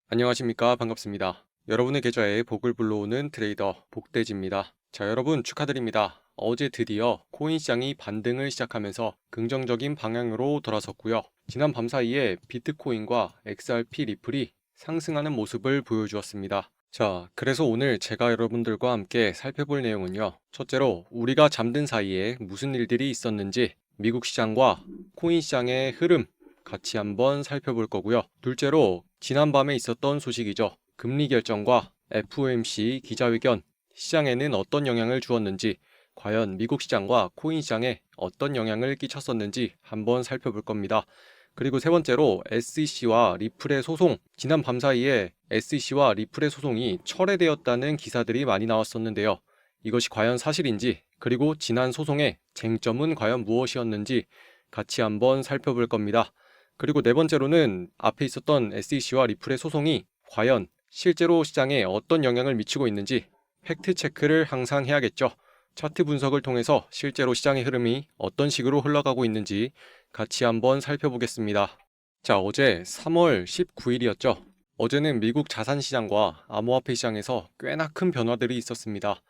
안녕하십니까. 반갑습니다. 여러분의 계좌에 복을 불러오는 트레이더 복돼지입니다. 자, 여러분 축하드립니다. 어제 드디어 코인 시장이 반등을 시작하면서 긍정적인 방향으로 돌아섰고요. 지난 밤 사이에 비트코인과 XRP 리플이 상승하는 모습을 보여주었습니다. 자, 그래서 오늘 제가 여러분들과 함께 살펴볼 내용은요. 첫째로 우리가 잠든 사이에 무슨 일들이 있었는지 미국 시장과 코인 시장의 흐름 같이 한번 살펴볼 거고요. 둘째로 지난밤에 있었던 소식이죠. 금리 결정과 FOMC 기자회견, 시장에는 어떤 영향을 주었는지, 과연 미국 시장과 코인 시장에 어떤 영향을 끼쳤었는지 한번 살펴볼 겁니다. 그리고 세 번째로 SEC와 리플의 소송, 지난 밤 사이에 SEC와 리플의 소송이 철회되었다는 기사들이 많이 나왔었는데요. 이것이 과연 사실인지, 그리고 지난 소송의 쟁점은 과연 무엇이었는지 같이 한번 살펴볼 겁니다. 그리고 네 번째로는 앞에 있었던 SEC와 리플의 소송이 과연 실제로 시장에 어떤 영향을 미치고 있는지 팩트 체크를 항상 해야겠죠. 차트 분석을 통해서 실제로 시장의 흐름이 어떤 식으로 흘러가고 있는지 같이 한번 살펴보겠습니다. 자, 어제 3월 19일이었죠. 어제는 미국 자산시장과 암호화폐 시장에서 꽤나 큰 변화들이 있었습니다.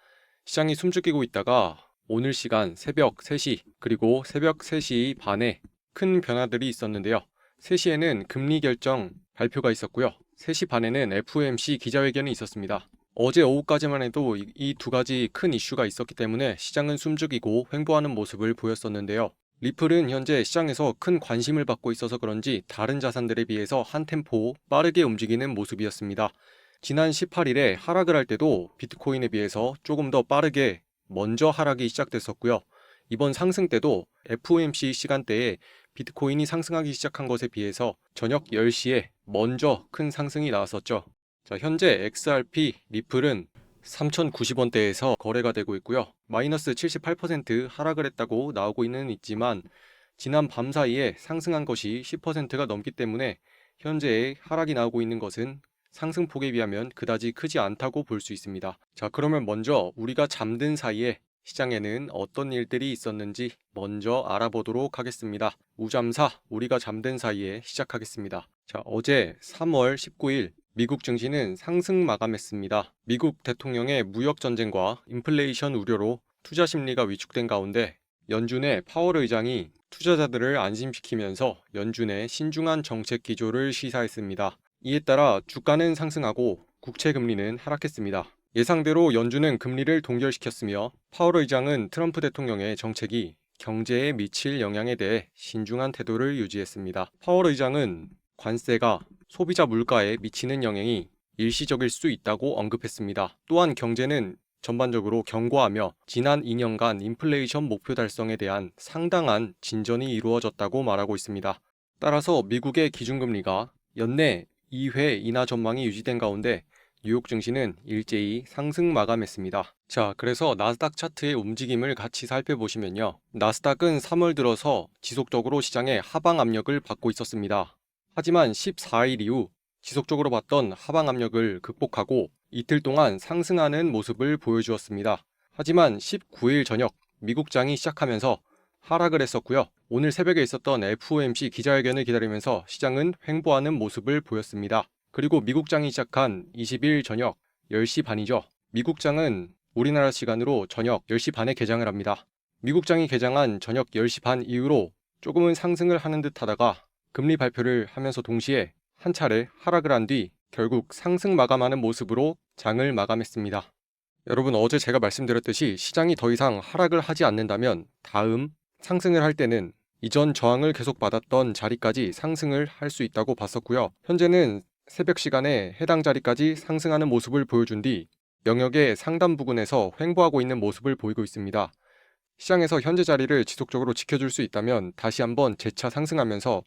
시장이 숨죽이고 있다가 오늘 시간 새벽 3시 그리고 새벽 3시 반에 큰 변화들이 있었는데요. 3시에는 금리 결정 발표가 있었고요. 3시 반에는 FOMC 기자회견이 있었습니다. 어제 오후까지만 해도 이 두 가지 큰 이슈가 있었기 때문에 시장은 숨죽이고 횡보하는 모습을 보였었는데요. 리플은 현재 시장에서 큰 관심을 받고 있어서 그런지 다른 자산들에 비해서 한 템포 빠르게 움직이는 모습이었습니다. 지난 18일에 하락을 할 때도 비트코인에 비해서 조금 더 빠르게 먼저 하락이 시작됐었고요. 이번 상승 때도 FOMC 시간대에 비트코인이 상승하기 시작한 것에 비해서 저녁 10시에 먼저 큰 상승이 나왔었죠. 자, 현재 XRP 리플은 3,090원대에서 거래가 되고 있고요. 마이너스 78% 하락을 했다고 나오고 있지만 지난 밤 사이에 상승한 것이 10%가 넘기 때문에 현재의 하락이 나오고 있는 것은 상승폭에 비하면 그다지 크지 않다고 볼 수 있습니다. 자, 그러면 먼저 우리가 잠든 사이에 시장에는 어떤 일들이 있었는지 먼저 알아보도록 하겠습니다. 우잠사 우리가 잠든 사이에 시작하겠습니다. 자, 어제 3월 19일 미국 증시는 상승 마감했습니다. 미국 대통령의 무역 전쟁과 인플레이션 우려로 투자 심리가 위축된 가운데 연준의 파월 의장이 투자자들을 안심시키면서 연준의 신중한 정책 기조를 시사했습니다. 이에 따라 주가는 상승하고 국채 금리는 하락했습니다. 예상대로 연준은 금리를 동결시켰으며 파월 의장은 트럼프 대통령의 정책이 경제에 미칠 영향에 대해 신중한 태도를 유지했습니다. 파월 의장은 관세가 소비자 물가에 미치는 영향이 일시적일 수 있다고 언급했습니다. 또한 경제는 전반적으로 견고하며 지난 2년간 인플레이션 목표 달성에 대한 상당한 진전이 이루어졌다고 말하고 있습니다. 따라서 미국의 기준금리가 연내 2회 인하 전망이 유지된 가운데 뉴욕 증시는 일제히 상승 마감했습니다. 자, 그래서 나스닥 차트의 움직임을 같이 살펴보시면요. 나스닥은 3월 들어서 지속적으로 시장의 하방 압력을 받고 있었습니다. 하지만 14일 이후 지속적으로 받던 하방 압력을 극복하고 이틀 동안 상승하는 모습을 보여주었습니다. 하지만 19일 저녁 미국장이 시작하면서 하락을 했었고요. 오늘 새벽에 있었던 FOMC 기자회견을 기다리면서 시장은 횡보하는 모습을 보였습니다. 그리고 미국장이 시작한 20일 저녁 10시 반이죠. 미국장은 우리나라 시간으로 저녁 10시 반에 개장을 합니다. 미국장이 개장한 저녁 10시 반 이후로 조금은 상승을 하는 듯 하다가 금리 발표를 하면서 동시에 한 차례 하락을 한 뒤 결국 상승 마감하는 모습으로 장을 마감했습니다. 여러분, 어제 제가 말씀드렸듯이 시장이 더 이상 하락을 하지 않는다면 다음 상승을 할 때는 이전 저항을 계속 받았던 자리까지 상승을 할 수 있다고 봤었고요. 현재는 새벽 시간에 해당 자리까지 상승하는 모습을 보여준 뒤 영역의 상단 부근에서 횡보하고 있는 모습을 보이고 있습니다. 시장에서 현재 자리를 지속적으로 지켜줄 수 있다면 다시 한번 재차 상승하면서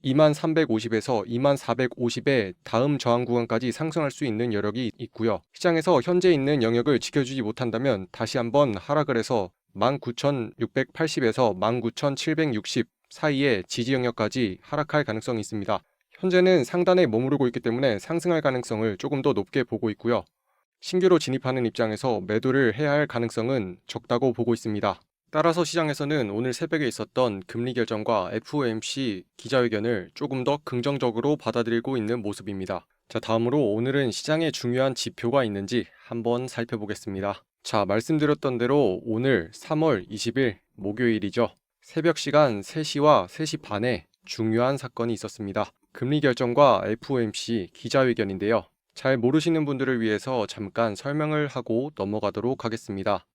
2350에서 2450의 다음 저항 구간까지 상승할 수 있는 여력이 있고요. 시장에서 현재 있는 영역을 지켜주지 못한다면 다시 한번 하락을 해서 19,680에서 19,760 사이의 지지 영역까지 하락할 가능성이 있습니다. 현재는 상단에 머무르고 있기 때문에 상승할 가능성을 조금 더 높게 보고 있고요. 신규로 진입하는 입장에서 매도를 해야 할 가능성은 적다고 보고 있습니다. 따라서 시장에서는 오늘 새벽에 있었던 금리 결정과 FOMC 기자회견을 조금 더 긍정적으로 받아들이고 있는 모습입니다. 자, 다음으로 오늘은 시장에 중요한 지표가 있는지 한번 살펴보겠습니다. 자, 말씀드렸던 대로 오늘 3월 20일 목요일이죠. 새벽 시간 3시와 3시 반에 중요한 사건이 있었습니다. 금리 결정과 FOMC 기자회견인데요. 잘 모르시는 분들을 위해서 잠깐 설명을 하고 넘어가도록 하겠습니다.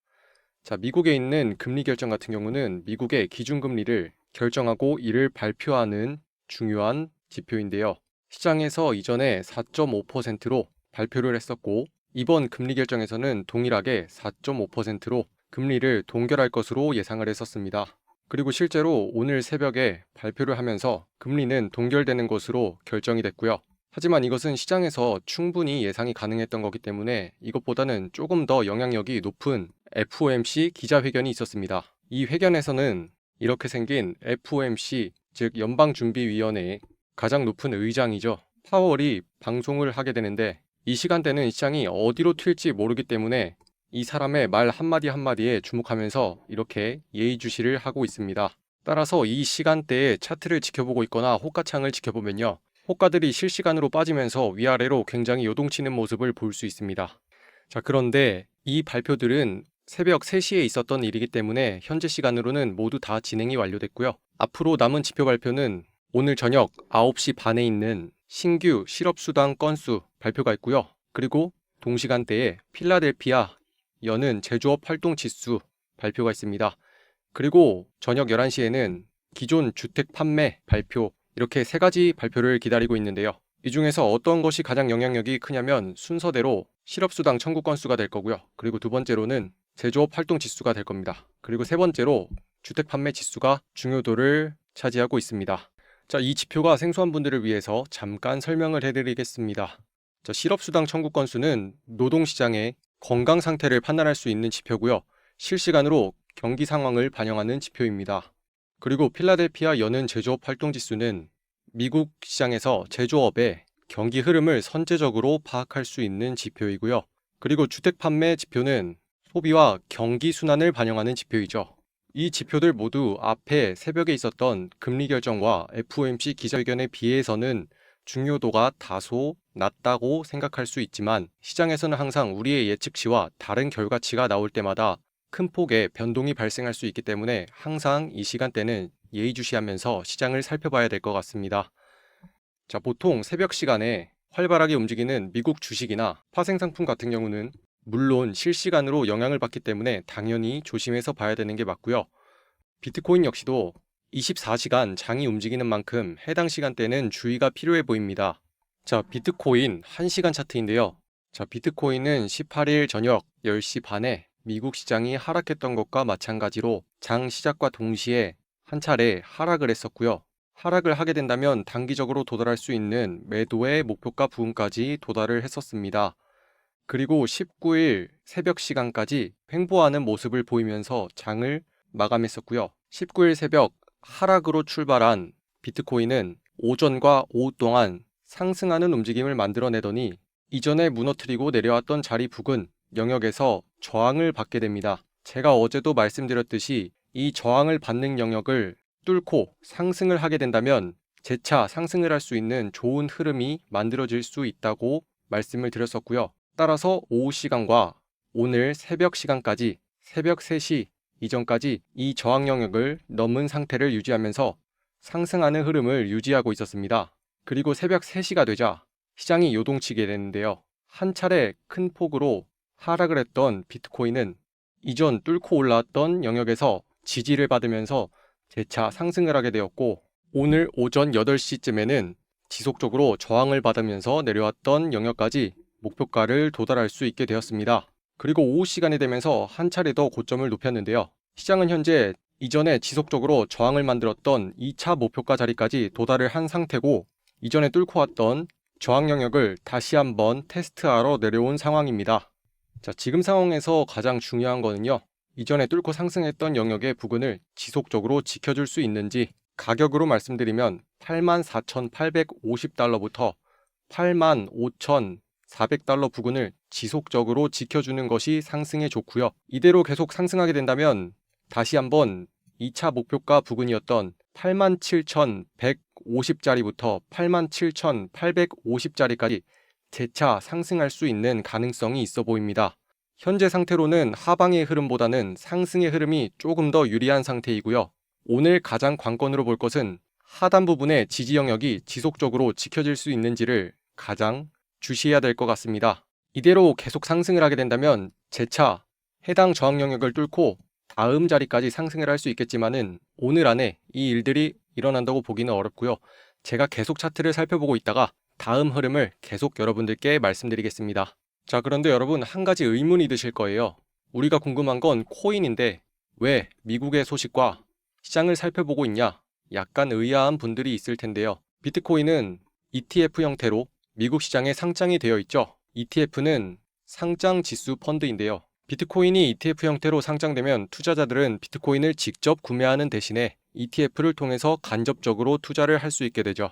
자, 미국에 있는 금리 결정 같은 경우는 미국의 기준금리를 결정하고 이를 발표하는 중요한 지표인데요. 시장에서 이전에 4.5%로 발표를 했었고 이번 금리 결정에서는 동일하게 4.5%로 금리를 동결할 것으로 예상을 했었습니다. 그리고 실제로 오늘 새벽에 발표를 하면서 금리는 동결되는 것으로 결정이 됐고요. 하지만 이것은 시장에서 충분히 예상이 가능했던 거기 때문에 이것보다는 조금 더 영향력이 높은 FOMC 기자회견이 있었습니다. 이 회견에서는 이렇게 생긴 FOMC, 즉 연방준비위원회의 가장 높은 의장이죠. 파월이 방송을 하게 되는데 이 시간대는 시장이 어디로 튈지 모르기 때문에 이 사람의 말 한마디 한마디에 주목하면서 이렇게 예의주시를 하고 있습니다. 따라서 이 시간대에 차트를 지켜보고 있거나 호가창을 지켜보면요. 호가들이 실시간으로 빠지면서 위아래로 굉장히 요동치는 모습을 볼 수 있습니다. 자, 그런데 이 발표들은 새벽 3시에 있었던 일이기 때문에 현재 시간으로는 모두 다 진행이 완료됐고요. 앞으로 남은 지표 발표는 오늘 저녁 9시 반에 있는 신규 실업수당 건수 발표가 있고요. 그리고 동시간대에 필라델피아 여는 제조업 활동 지수 발표가 있습니다. 그리고 저녁 11시에는 기존 주택 판매 발표, 이렇게 세 가지 발표를 기다리고 있는데요. 이 중에서 어떤 것이 가장 영향력이 크냐면 순서대로 실업수당 청구 건수가 될 거고요. 그리고 두 번째로는 제조업 활동 지수가 될 겁니다. 그리고 세 번째로 주택 판매 지수가 중요도를 차지하고 있습니다. 자, 이 지표가 생소한 분들을 위해서 잠깐 설명을 해드리겠습니다. 자, 실업수당 청구 건수는 노동시장의 건강 상태를 판단할 수 있는 지표고요. 실시간으로 경기 상황을 반영하는 지표입니다. 그리고 필라델피아 여는 제조업 활동 지수는 미국 시장에서 제조업의 경기 흐름을 선제적으로 파악할 수 있는 지표이고요. 그리고 주택 판매 지표는 소비와 경기 순환을 반영하는 지표이죠. 이 지표들 모두 앞에 새벽에 있었던 금리 결정과 FOMC 기자회견에 비해서는 중요도가 다소 낮다고 생각할 수 있지만 시장에서는 항상 우리의 예측치와 다른 결과치가 나올 때마다 큰 폭의 변동이 발생할 수 있기 때문에 항상 이 시간대는 예의주시하면서 시장을 살펴봐야 될 것 같습니다. 자, 보통 새벽 시간에 활발하게 움직이는 미국 주식이나 파생상품 같은 경우는 물론 실시간으로 영향을 받기 때문에 당연히 조심해서 봐야 되는 게 맞고요. 비트코인 역시도 24시간 장이 움직이는 만큼 해당 시간대는 주의가 필요해 보입니다. 자, 비트코인 1시간 차트인데요. 자, 비트코인은 18일 저녁 10시 반에 미국 시장이 하락했던 것과 마찬가지로 장 시작과 동시에 한 차례 하락을 했었고요. 하락을 하게 된다면 단기적으로 도달할 수 있는 매도의 목표가 부근까지 도달을 했었습니다. 그리고 19일 새벽 시간까지 횡보하는 모습을 보이면서 장을 마감했었고요. 19일 새벽 하락으로 출발한 비트코인은 오전과 오후 동안 상승하는 움직임을 만들어내더니 이전에 무너뜨리고 내려왔던 자리 부근 영역에서 저항을 받게 됩니다. 제가 어제도 말씀드렸듯이 이 저항을 받는 영역을 뚫고 상승을 하게 된다면 재차 상승을 할 수 있는 좋은 흐름이 만들어질 수 있다고 말씀을 드렸었고요. 따라서 오후 시간과 오늘 새벽 시간까지 새벽 3시 이전까지 이 저항 영역을 넘은 상태를 유지하면서 상승하는 흐름을 유지하고 있었습니다. 그리고 새벽 3시가 되자 시장이 요동치게 되는데요. 한 차례 큰 폭으로 하락을 했던 비트코인은 이전 뚫고 올라왔던 영역에서 지지를 받으면서 재차 상승을 하게 되었고 오늘 오전 8시쯤에는 지속적으로 저항을 받으면서 내려왔던 영역까지 목표가를 도달할 수 있게 되었습니다. 그리고 오후 시간이 되면서 한 차례 더 고점을 높였는데요. 시장은 현재 이전에 지속적으로 저항을 만들었던 2차 목표가 자리까지 도달을 한 상태고 이전에 뚫고 왔던 저항 영역을 다시 한번 테스트하러 내려온 상황입니다. 자, 지금 상황에서 가장 중요한 거는요. 이전에 뚫고 상승했던 영역의 부근을 지속적으로 지켜줄 수 있는지 가격으로 말씀드리면 84,850달러부터 85,400달러 부근을 지속적으로 지켜주는 것이 상승에 좋고요. 이대로 계속 상승하게 된다면 다시 한번 2차 목표가 부근이었던 87,150짜리부터 87,850짜리까지 재차 상승할 수 있는 가능성이 있어 보입니다. 현재 상태로는 하방의 흐름보다는 상승의 흐름이 조금 더 유리한 상태이고요. 오늘 가장 관건으로 볼 것은 하단 부분의 지지 영역이 지속적으로 지켜질 수 있는지를 가장 주시해야 될 것 같습니다. 이대로 계속 상승을 하게 된다면 재차 해당 저항 영역을 뚫고 다음 자리까지 상승을 할 수 있겠지만은 오늘 안에 이 일들이 일어난다고 보기는 어렵고요. 제가 계속 차트를 살펴보고 있다가 다음 흐름을 계속 여러분들께 말씀드리겠습니다. 자, 그런데 여러분 한 가지 의문이 드실 거예요. 우리가 궁금한 건 코인인데 왜 미국의 소식과 시장을 살펴보고 있냐? 약간 의아한 분들이 있을 텐데요. 비트코인은 ETF 형태로 미국 시장에 상장이 되어 있죠. ETF는 상장 지수 펀드인데요. 비트코인이 ETF 형태로 상장되면 투자자들은 비트코인을 직접 구매하는 대신에 ETF를 통해서 간접적으로 투자를 할 수 있게 되죠.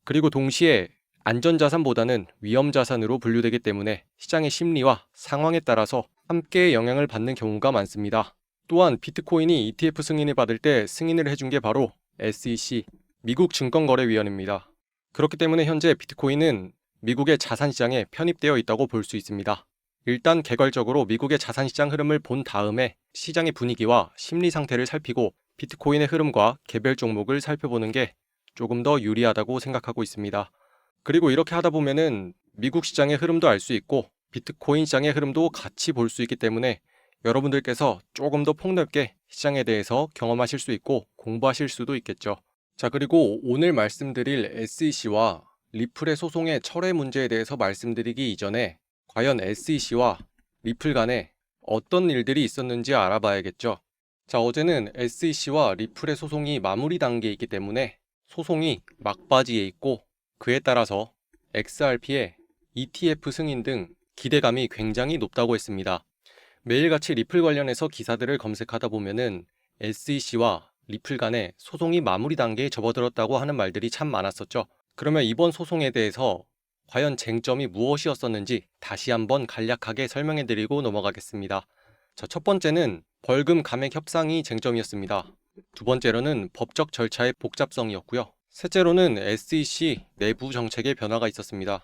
그리고 동시에 안전자산보다는 위험자산으로 분류되기 때문에 시장의 심리와 상황에 따라서 함께 영향을 받는 경우가 많습니다. 또한 비트코인이 ETF 승인을 받을 때 승인을 해준 게 바로 SEC, 미국 증권거래위원회입니다. 그렇기 때문에 현재 비트코인은 미국의 자산시장에 편입되어 있다고 볼 수 있습니다. 일단 개괄적으로 미국의 자산시장 흐름을 본 다음에 시장의 분위기와 심리 상태를 살피고 비트코인의 흐름과 개별 종목을 살펴보는 게 조금 더 유리하다고 생각하고 있습니다. 그리고 이렇게 하다 보면은 미국 시장의 흐름도 알 수 있고 비트코인 시장의 흐름도 같이 볼 수 있기 때문에 여러분들께서 조금 더 폭넓게 시장에 대해서 경험하실 수 있고 공부하실 수도 있겠죠. 자, 그리고 오늘 말씀드릴 SEC와 리플의 소송의 철회 문제에 대해서 말씀드리기 이전에 과연 SEC와 리플 간에 어떤 일들이 있었는지 알아봐야겠죠. 자, 어제는 SEC와 리플의 소송이 마무리 단계에 있기 때문에 소송이 막바지에 있고 그에 따라서 XRP의 ETF 승인 등 기대감이 굉장히 높다고 했습니다. 매일같이 리플 관련해서 기사들을 검색하다 보면은 SEC와 리플 간에 소송이 마무리 단계에 접어들었다고 하는 말들이 참 많았었죠. 그러면 이번 소송에 대해서 과연 쟁점이 무엇이었었는지 다시 한번 간략하게 설명해드리고 넘어가겠습니다. 자, 첫 번째는 벌금 감액 협상이 쟁점이었습니다. 두 번째로는 법적 절차의 복잡성이었고요. 셋째로는 SEC 내부 정책의 변화가 있었습니다.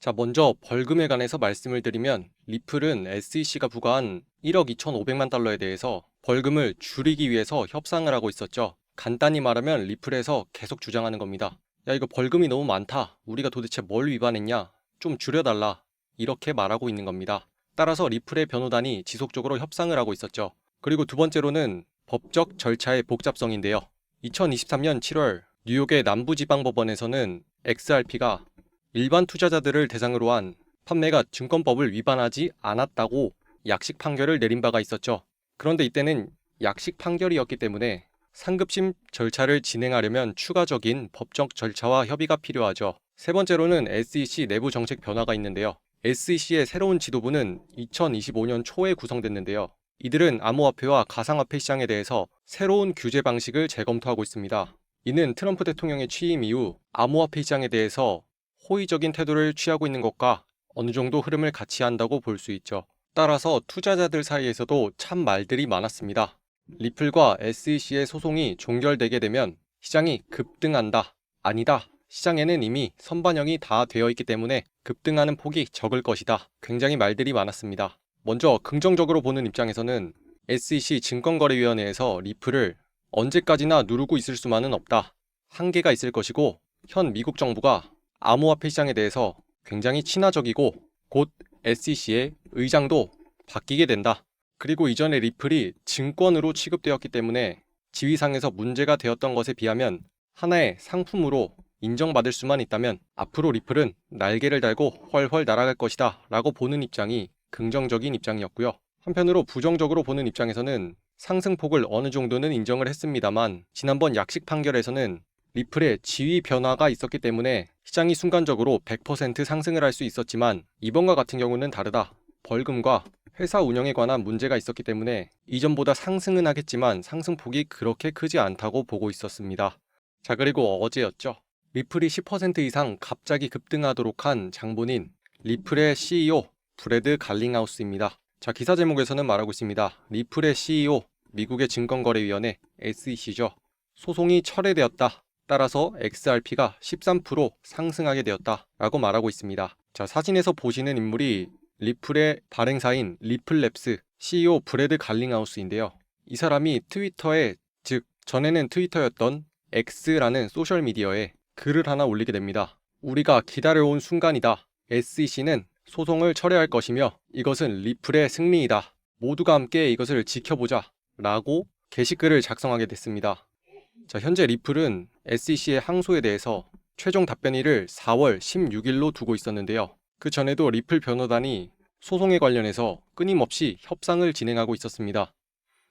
자, 먼저 벌금에 관해서 말씀을 드리면 리플은 SEC가 부과한 1억 2,500만 달러에 대해서 벌금을 줄이기 위해서 협상을 하고 있었죠. 간단히 말하면 리플에서 계속 주장하는 겁니다. 야, 이거 벌금이 너무 많다. 우리가 도대체 뭘 위반했냐? 좀 줄여달라. 이렇게 말하고 있는 겁니다. 따라서 리플의 변호단이 지속적으로 협상을 하고 있었죠. 그리고 두 번째로는 법적 절차의 복잡성인데요. 2023년 7월 뉴욕의 남부지방법원에서는 XRP가 일반 투자자들을 대상으로 한 판매가 증권법을 위반하지 않았다고 약식 판결을 내린 바가 있었죠. 그런데 이때는 약식 판결이었기 때문에 상급심 절차를 진행하려면 추가적인 법적 절차와 협의가 필요하죠. 세 번째로는 SEC 내부 정책 변화가 있는데요. SEC의 새로운 지도부는 2025년 초에 구성됐는데요. 이들은 암호화폐와 가상화폐 시장에 대해서 새로운 규제 방식을 재검토하고 있습니다. 이는 트럼프 대통령의 취임 이후 암호화폐 시장에 대해서 호의적인 태도를 취하고 있는 것과 어느 정도 흐름을 같이 한다고 볼 수 있죠. 따라서 투자자들 사이에서도 참 말들이 많았습니다. 리플과 SEC의 소송이 종결되게 되면 시장이 급등한다. 아니다. 시장에는 이미 선반영이 다 되어 있기 때문에 급등하는 폭이 적을 것이다. 굉장히 말들이 많았습니다. 먼저 긍정적으로 보는 입장에서는 SEC 증권거래위원회에서 리플을 언제까지나 누르고 있을 수만은 없다. 한계가 있을 것이고 현 미국 정부가 암호화폐 시장에 대해서 굉장히 친화적이고 곧 SEC의 의장도 바뀌게 된다. 그리고 이전에 리플이 증권으로 취급되었기 때문에 지위상에서 문제가 되었던 것에 비하면 하나의 상품으로 인정받을 수만 있다면 앞으로 리플은 날개를 달고 훨훨 날아갈 것이다 라고 보는 입장이 긍정적인 입장이었고요. 한편으로 부정적으로 보는 입장에서는 상승폭을 어느 정도는 인정을 했습니다만 지난번 약식 판결에서는 리플의 지위 변화가 있었기 때문에 시장이 순간적으로 100% 상승을 할 수 있었지만 이번과 같은 경우는 다르다. 벌금과 회사 운영에 관한 문제가 있었기 때문에 이전보다 상승은 하겠지만 상승폭이 그렇게 크지 않다고 보고 있었습니다. 자, 그리고 어제였죠. 리플이 10% 이상 갑자기 급등하도록 한 장본인 리플의 CEO 브래드 갈링하우스입니다. 자, 기사 제목에서는 말하고 있습니다. 리플의 CEO 미국의 증권거래위원회 SEC죠. 소송이 철회되었다. 따라서 XRP가 13% 상승하게 되었다 라고 말하고 있습니다. 자, 사진에서 보시는 인물이 리플의 발행사인 리플랩스 CEO 브래드 갈링하우스인데요. 이 사람이 트위터에, 즉 전에는 트위터였던 X라는 소셜미디어에 글을 하나 올리게 됩니다. 우리가 기다려온 순간이다. SEC는 소송을 철회할 것이며 이것은 리플의 승리이다. 모두가 함께 이것을 지켜보자 라고 게시글을 작성하게 됐습니다. 자, 현재 리플은 SEC의 항소에 대해서 최종 답변일을 4월 16일로 두고 있었는데요. 그 전에도 리플 변호단이 소송에 관련해서 끊임없이 협상을 진행하고 있었습니다.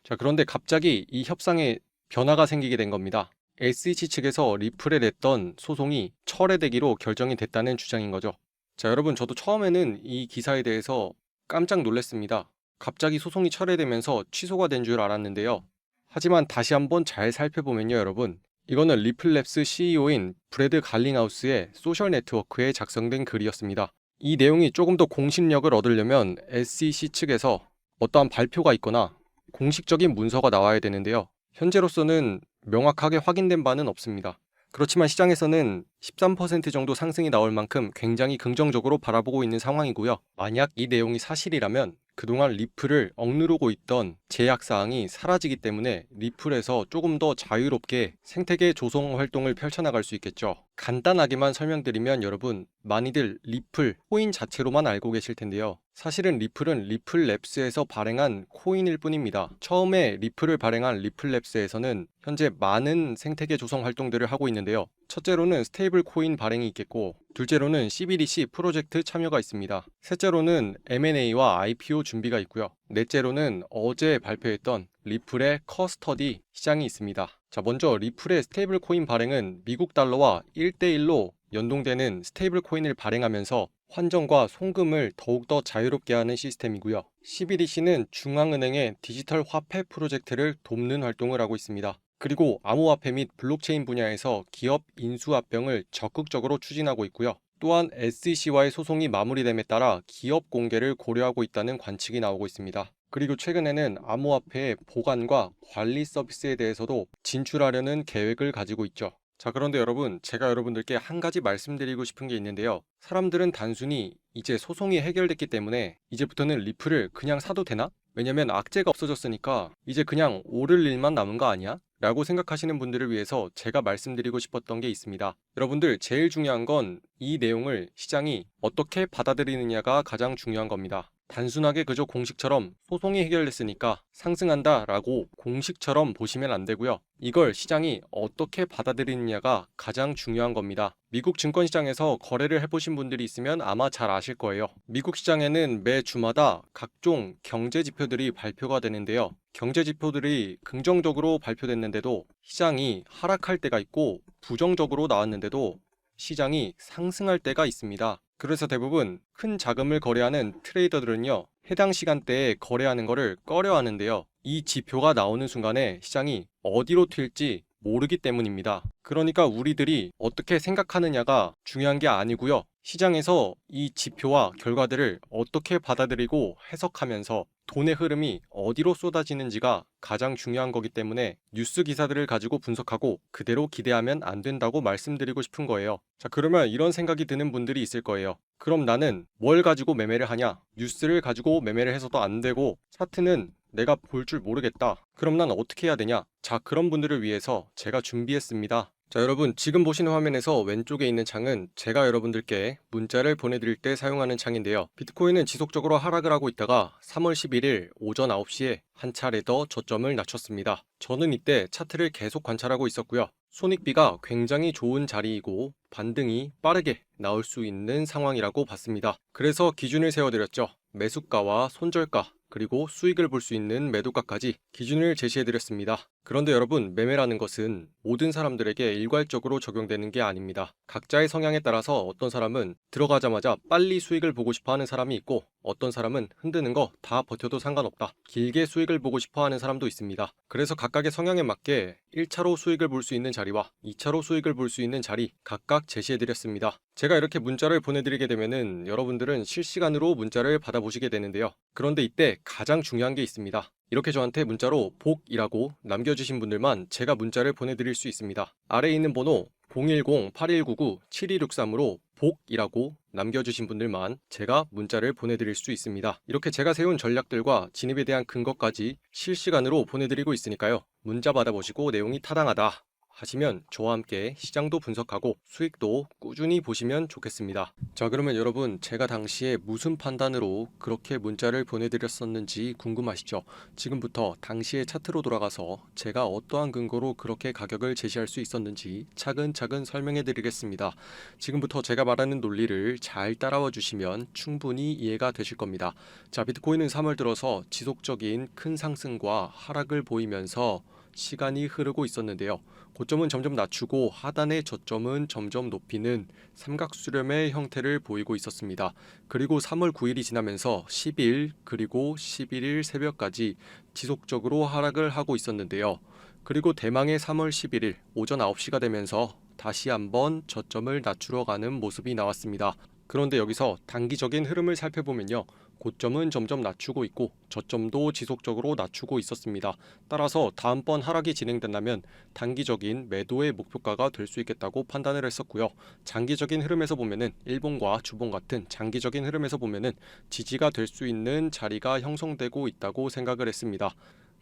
자, 그런데 갑자기 이 협상에 변화가 생기게 된 겁니다. SEC 측에서 리플에 냈던 소송이 철회되기로 결정이 됐다는 주장인 거죠. 자, 여러분, 저도 처음에는 이 기사에 대해서 깜짝 놀랐습니다. 갑자기 소송이 철회되면서 취소가 된 줄 알았는데요. 하지만 다시 한번 잘 살펴보면요, 여러분, 이거는 리플랩스 CEO인 브래드 갈링하우스의 소셜 네트워크에 작성된 글이었습니다. 이 내용이 조금 더 공신력을 얻으려면 SEC 측에서 어떠한 발표가 있거나 공식적인 문서가 나와야 되는데요. 현재로서는 명확하게 확인된 바는 없습니다. 그렇지만 시장에서는 13% 정도 상승이 나올 만큼 굉장히 긍정적으로 바라보고 있는 상황이고요. 만약 이 내용이 사실이라면 그동안 리플을 억누르고 있던 제약사항이 사라지기 때문에 리플에서 조금 더 자유롭게 생태계 조성 활동을 펼쳐나갈 수 있겠죠. 간단하게만 설명드리면 여러분, 많이들 리플, 코인 자체로만 알고 계실 텐데요. 사실은 리플은 리플랩스에서 발행한 코인일 뿐입니다. 처음에 리플을 발행한 리플랩스에서는 현재 많은 생태계 조성 활동들을 하고 있는데요. 첫째로는 스테이블 코인 발행이 있겠고, 둘째로는 CBDC 프로젝트 참여가 있습니다. 셋째로는 M&A와 IPO 준비가 있고요. 넷째로는 어제 발표했던 리플의 커스터디 시장이 있습니다. 자, 먼저 리플의 스테이블 코인 발행은 미국 달러와 1대1로 연동되는 스테이블 코인을 발행하면서 환전과 송금을 더욱더 자유롭게 하는 시스템이고요. CBDC는 중앙은행의 디지털 화폐 프로젝트를 돕는 활동을 하고 있습니다. 그리고 암호화폐 및 블록체인 분야에서 기업 인수합병을 적극적으로 추진하고 있고요. 또한 SEC와의 소송이 마무리됨에 따라 기업 공개를 고려하고 있다는 관측이 나오고 있습니다. 그리고 최근에는 암호화폐의 보관과 관리 서비스에 대해서도 진출하려는 계획을 가지고 있죠. 자, 그런데 여러분, 제가 여러분들께 한 가지 말씀드리고 싶은 게 있는데요. 사람들은 단순히 이제 소송이 해결됐기 때문에 이제부터는 리플을 그냥 사도 되나? 왜냐면 악재가 없어졌으니까 이제 그냥 오를 일만 남은 거 아니야? 라고 생각하시는 분들을 위해서 제가 말씀드리고 싶었던 게 있습니다. 여러분들, 제일 중요한 건 이 내용을 시장이 어떻게 받아들이느냐가 가장 중요한 겁니다. 단순하게 그저 공식처럼 소송이 해결됐으니까 상승한다 라고 공식처럼 보시면 안 되고요. 이걸 시장이 어떻게 받아들이느냐가 가장 중요한 겁니다. 미국 증권시장에서 거래를 해보신 분들이 있으면 아마 잘 아실 거예요. 미국 시장에는 매 주마다 각종 경제 지표들이 발표가 되는데요. 경제 지표들이 긍정적으로 발표됐는데도 시장이 하락할 때가 있고, 부정적으로 나왔는데도 시장이 상승할 때가 있습니다. 그래서 대부분 큰 자금을 거래하는 트레이더들은요, 해당 시간대에 거래하는 것을 꺼려 하는데요. 이 지표가 나오는 순간에 시장이 어디로 튈지 모르기 때문입니다. 그러니까 우리들이 어떻게 생각하느냐가 중요한 게 아니고요. 시장에서 이 지표와 결과들을 어떻게 받아들이고 해석하면서 돈의 흐름이 어디로 쏟아지는지가 가장 중요한 거기 때문에 뉴스 기사들을 가지고 분석하고 그대로 기대하면 안 된다고 말씀드리고 싶은 거예요. 자, 그러면 이런 생각이 드는 분들이 있을 거예요. 그럼 나는 뭘 가지고 매매를 하냐? 뉴스를 가지고 매매를 해서도 안 되고 차트는 내가 볼 줄 모르겠다. 그럼 난 어떻게 해야 되냐? 자, 그런 분들을 위해서 제가 준비했습니다. 자, 여러분, 지금 보시는 화면에서 왼쪽에 있는 창은 제가 여러분들께 문자를 보내드릴 때 사용하는 창인데요. 비트코인은 지속적으로 하락을 하고 있다가 3월 11일 오전 9시에 한 차례 더 저점을 낮췄습니다. 저는 이때 차트를 계속 관찰하고 있었고요. 손익비가 굉장히 좋은 자리이고 반등이 빠르게 나올 수 있는 상황이라고 봤습니다. 그래서 기준을 세워드렸죠. 매수가와 손절가, 그리고 수익을 볼 수 있는 매도가까지 기준을 제시해드렸습니다. 그런데 여러분, 매매라는 것은 모든 사람들에게 일괄적으로 적용되는 게 아닙니다. 각자의 성향에 따라서 어떤 사람은 들어가자마자 빨리 수익을 보고 싶어 하는 사람이 있고, 어떤 사람은 흔드는 거 다 버텨도 상관없다, 길게 수익을 보고 싶어 하는 사람도 있습니다. 그래서 각각의 성향에 맞게 1차로 수익을 볼 수 있는 자리와 2차로 수익을 볼 수 있는 자리 각각 제시해드렸습니다. 제가 이렇게 문자를 보내드리게 되면은 여러분들은 실시간으로 문자를 받아보시게 되는데요. 그런데 이때 가장 중요한 게 있습니다. 이렇게 저한테 문자로 복이라고 남겨주신 분들만 제가 문자를 보내드릴 수 있습니다. 아래에 있는 번호 010-8199-7263으로 복이라고 남겨주신 분들만 제가 문자를 보내드릴 수 있습니다. 이렇게 제가 세운 전략들과 진입에 대한 근거까지 실시간으로 보내드리고 있으니까요. 문자 받아보시고 내용이 타당하다 하시면 저와 함께 시장도 분석하고 수익도 꾸준히 보시면 좋겠습니다. 자, 그러면 여러분, 제가 당시에 무슨 판단으로 그렇게 문자를 보내드렸었는지 궁금하시죠? 지금부터 당시의 차트로 돌아가서 제가 어떠한 근거로 그렇게 가격을 제시할 수 있었는지 차근차근 설명해 드리겠습니다. 지금부터 제가 말하는 논리를 잘 따라와 주시면 충분히 이해가 되실 겁니다. 자, 비트코인은 3월 들어서 지속적인 큰 상승과 하락을 보이면서 시간이 흐르고 있었는데요. 고점은 점점 낮추고 하단의 저점은 점점 높이는 삼각수렴의 형태를 보이고 있었습니다. 그리고 3월 9일이 지나면서 10일 그리고 11일 새벽까지 지속적으로 하락을 하고 있었는데요. 그리고 대망의 3월 11일 오전 9시가 되면서 다시 한번 저점을 낮추러 가는 모습이 나왔습니다. 그런데 여기서 단기적인 흐름을 살펴보면요. 고점은 점점 낮추고 있고 저점도 지속적으로 낮추고 있었습니다. 따라서 다음번 하락이 진행된다면 단기적인 매도의 목표가가 될 수 있겠다고 판단을 했었고요. 장기적인 흐름에서 보면은 일봉과 주봉 같은 장기적인 흐름에서 보면은 지지가 될 수 있는 자리가 형성되고 있다고 생각을 했습니다.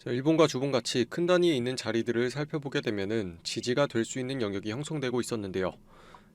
일본과 주봉 같이 큰 단위에 있는 자리들을 살펴보게 되면은 지지가 될 수 있는 영역이 형성되고 있었는데요.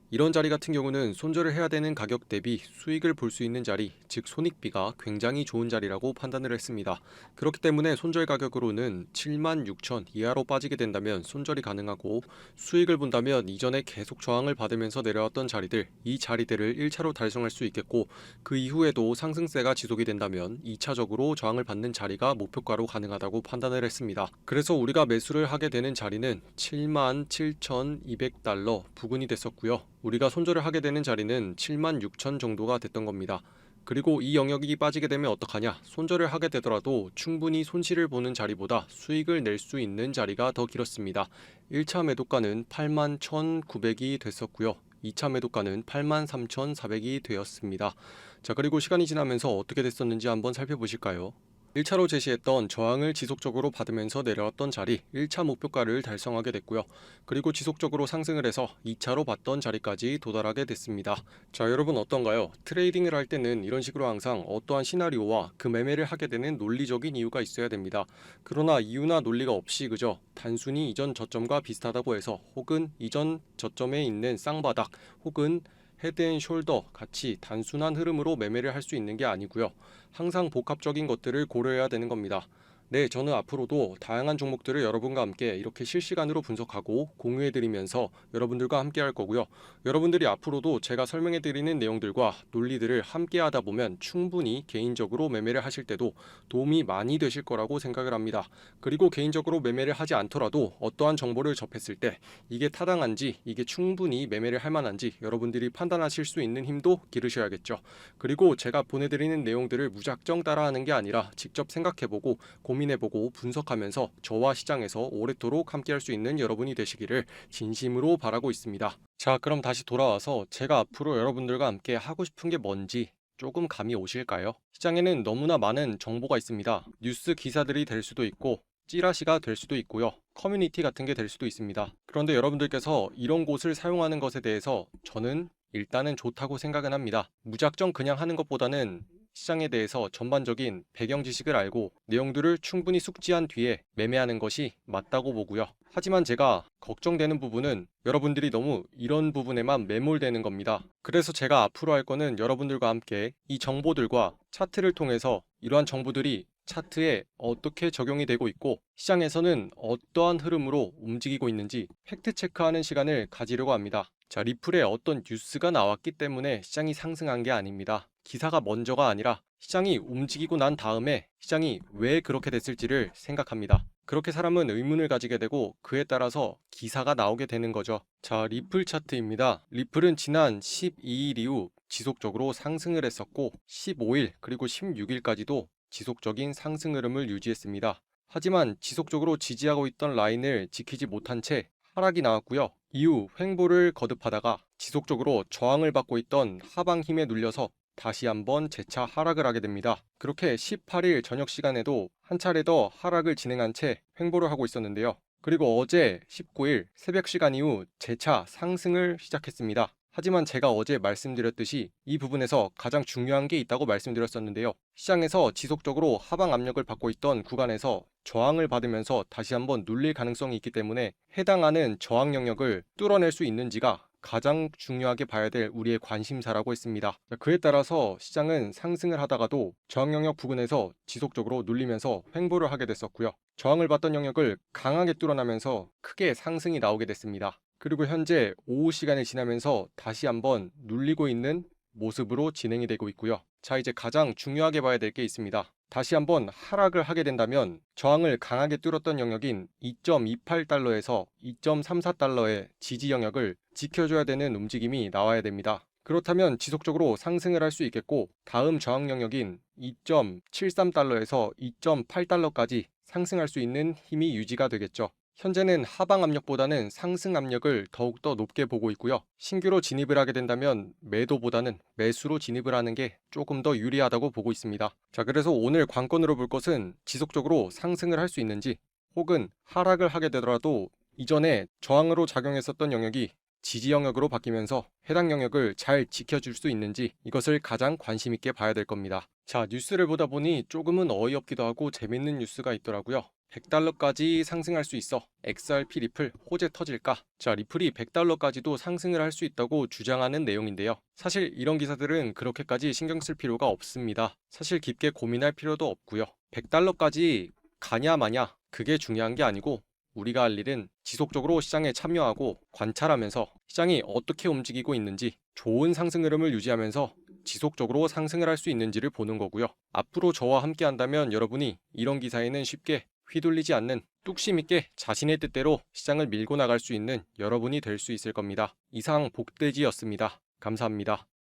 이런 자리 같은 경우는 손절을 해야 되는 가격 대비 수익을 볼 수 있는 자리, 즉 손익비가 굉장히 좋은 자리라고 판단을 했습니다. 그렇기 때문에 손절 가격으로는 76,000 이하로 빠지게 된다면 손절이 가능하고, 수익을 본다면 이전에 계속 저항을 받으면서 내려왔던 자리들, 이 자리들을 1차로 달성할 수 있겠고, 그 이후에도 상승세가 지속이 된다면 2차적으로 저항을 받는 자리가 목표가로 가능하다고 판단을 했습니다. 그래서 우리가 매수를 하게 되는 자리는 77,200달러 부근이 됐었고요. 우리가 손절을 하게 되는 자리는 76,000 정도가 됐던 겁니다. 그리고 이 영역이 빠지게 되면 어떡하냐? 손절을 하게 되더라도 충분히 손실을 보는 자리보다 수익을 낼 수 있는 자리가 더 길었습니다. 1차 매도가는 81,900이 됐었고요. 2차 매도가는 83,400이 되었습니다. 자, 그리고 시간이 지나면서 어떻게 됐었는지 한번 살펴보실까요? 1차로 제시했던 저항을 지속적으로 받으면서 내려왔던 자리 1차 목표가를 달성하게 됐고요. 그리고 지속적으로 상승을 해서 2차로 봤던 자리까지 도달하게 됐습니다. 자, 여러분 어떤가요? 트레이딩을 할 때는 이런 식으로 항상 어떠한 시나리오와 그 매매를 하게 되는 논리적인 이유가 있어야 됩니다. 그러나 이유나 논리가 없이 그저 단순히 이전 저점과 비슷하다고 해서, 혹은 이전 저점에 있는 쌍바닥 혹은 헤드앤숄더 같이 단순한 흐름으로 매매를 할 수 있는 게 아니고요. 항상 복합적인 것들을 고려해야 되는 겁니다. 네, 저는 앞으로도 다양한 종목들을 여러분과 함께 이렇게 실시간으로 분석하고 공유해드리면서 여러분들과 함께 할 거고요. 여러분들이 앞으로도 제가 설명해드리는 내용들과 논리들을 함께 하다 보면 충분히 개인적으로 매매를 하실 때도 도움이 많이 되실 거라고 생각을 합니다. 그리고 개인적으로 매매를 하지 않더라도 어떠한 정보를 접했을 때 이게 타당한지, 이게 충분히 매매를 할 만한지 여러분들이 판단하실 수 있는 힘도 기르셔야겠죠. 그리고 제가 보내드리는 내용들을 무작정 따라하는 게 아니라 직접 생각해보고 고민해보고 분석하면서 저와 시장에서 오랫도록 함께할 수 있는 여러분이 되시기를 진심으로 바라고 있습니다. 자, 그럼 다시 돌아와서 제가 앞으로 여러분들과 함께 하고 싶은 게 뭔지 조금 감이 오실까요? 시장에는 너무나 많은 정보가 있습니다. 뉴스 기사들이 될 수도 있고 찌라시가 될 수도 있고요. 커뮤니티 같은 게 될 수도 있습니다. 그런데 여러분들께서 이런 곳을 사용하는 것에 대해서 저는 일단은 좋다고 생각은 합니다. 무작정 그냥 하는 것보다는 시장에 대해서 전반적인 배경 지식을 알고 내용들을 충분히 숙지한 뒤에 매매하는 것이 맞다고 보고요. 하지만 제가 걱정되는 부분은 여러분들이 너무 이런 부분에만 매몰되는 겁니다. 그래서 제가 앞으로 할 거는 여러분들과 함께 이 정보들과 차트를 통해서 이러한 정보들이 차트에 어떻게 적용이 되고 있고 시장에서는 어떠한 흐름으로 움직이고 있는지 팩트 체크하는 시간을 가지려고 합니다. 자, 리플에 어떤 뉴스가 나왔기 때문에 시장이 상승한 게 아닙니다. 기사가 먼저가 아니라 시장이 움직이고 난 다음에 시장이 왜 그렇게 됐을지를 생각합니다. 그렇게 사람은 의문을 가지게 되고 그에 따라서 기사가 나오게 되는 거죠. 자, 리플 차트입니다. 리플은 지난 12일 이후 지속적으로 상승을 했었고 15일 그리고 16일까지도 지속적인 상승 흐름을 유지했습니다. 하지만 지속적으로 지지하고 있던 라인을 지키지 못한 채 하락이 나왔고요. 이후 횡보를 거듭하다가 지속적으로 저항을 받고 있던 하방 힘에 눌려서 다시 한번 재차 하락을 하게 됩니다. 그렇게 18일 저녁 시간에도 한 차례 더 하락을 진행한 채 횡보를 하고 있었는데요. 그리고 어제 19일 새벽 시간 이후 재차 상승을 시작했습니다. 하지만 제가 어제 말씀드렸듯이 이 부분에서 가장 중요한 게 있다고 말씀드렸었는데요. 시장에서 지속적으로 하방 압력을 받고 있던 구간에서 저항을 받으면서 다시 한번 눌릴 가능성이 있기 때문에 해당하는 저항 영역을 뚫어낼 수 있는지가 가장 중요하게 봐야 될 우리의 관심사라고 했습니다. 그에 따라서 시장은 상승을 하다가도 저항 영역 부근에서 지속적으로 눌리면서 횡보를 하게 됐었고요. 저항을 받던 영역을 강하게 뚫어나면서 크게 상승이 나오게 됐습니다. 그리고 현재 오후 시간이 지나면서 다시 한번 눌리고 있는 모습으로 진행이 되고 있고요. 자, 이제 가장 중요하게 봐야 될 게 있습니다. 다시 한번 하락을 하게 된다면 저항을 강하게 뚫었던 영역인 2.28달러에서 2.34달러의 지지 영역을 지켜줘야 되는 움직임이 나와야 됩니다. 그렇다면 지속적으로 상승을 할 수 있겠고 다음 저항 영역인 2.73달러에서 2.8달러까지 상승할 수 있는 힘이 유지가 되겠죠. 현재는 하방 압력보다는 상승 압력을 더욱더 높게 보고 있고요. 신규로 진입을 하게 된다면 매도보다는 매수로 진입을 하는 게 조금 더 유리하다고 보고 있습니다. 자, 그래서 오늘 관건으로 볼 것은 지속적으로 상승을 할 수 있는지 혹은 하락을 하게 되더라도 이전에 저항으로 작용했었던 영역이 지지 영역으로 바뀌면서 해당 영역을 잘 지켜줄 수 있는지 이것을 가장 관심 있게 봐야 될 겁니다. 자, 뉴스를 보다 보니 조금은 어이없기도 하고 재밌는 뉴스가 있더라고요. 100달러까지 상승할 수 있어. XRP 리플 호재 터질까? 자, 리플이 100달러까지도 상승을 할 수 있다고 주장하는 내용인데요. 사실 이런 기사들은 그렇게까지 신경 쓸 필요가 없습니다. 사실 깊게 고민할 필요도 없고요. 100달러까지 가냐 마냐 그게 중요한 게 아니고 우리가 할 일은 지속적으로 시장에 참여하고 관찰하면서 시장이 어떻게 움직이고 있는지 좋은 상승 흐름을 유지하면서 지속적으로 상승을 할 수 있는지를 보는 거고요. 앞으로 저와 함께 한다면 여러분이 이런 기사에는 쉽게 휘둘리지 않는 뚝심 있게 자신의 뜻대로 시장을 밀고 나갈 수 있는 여러분이 될 수 있을 겁니다. 이상 복돼지였습니다. 감사합니다.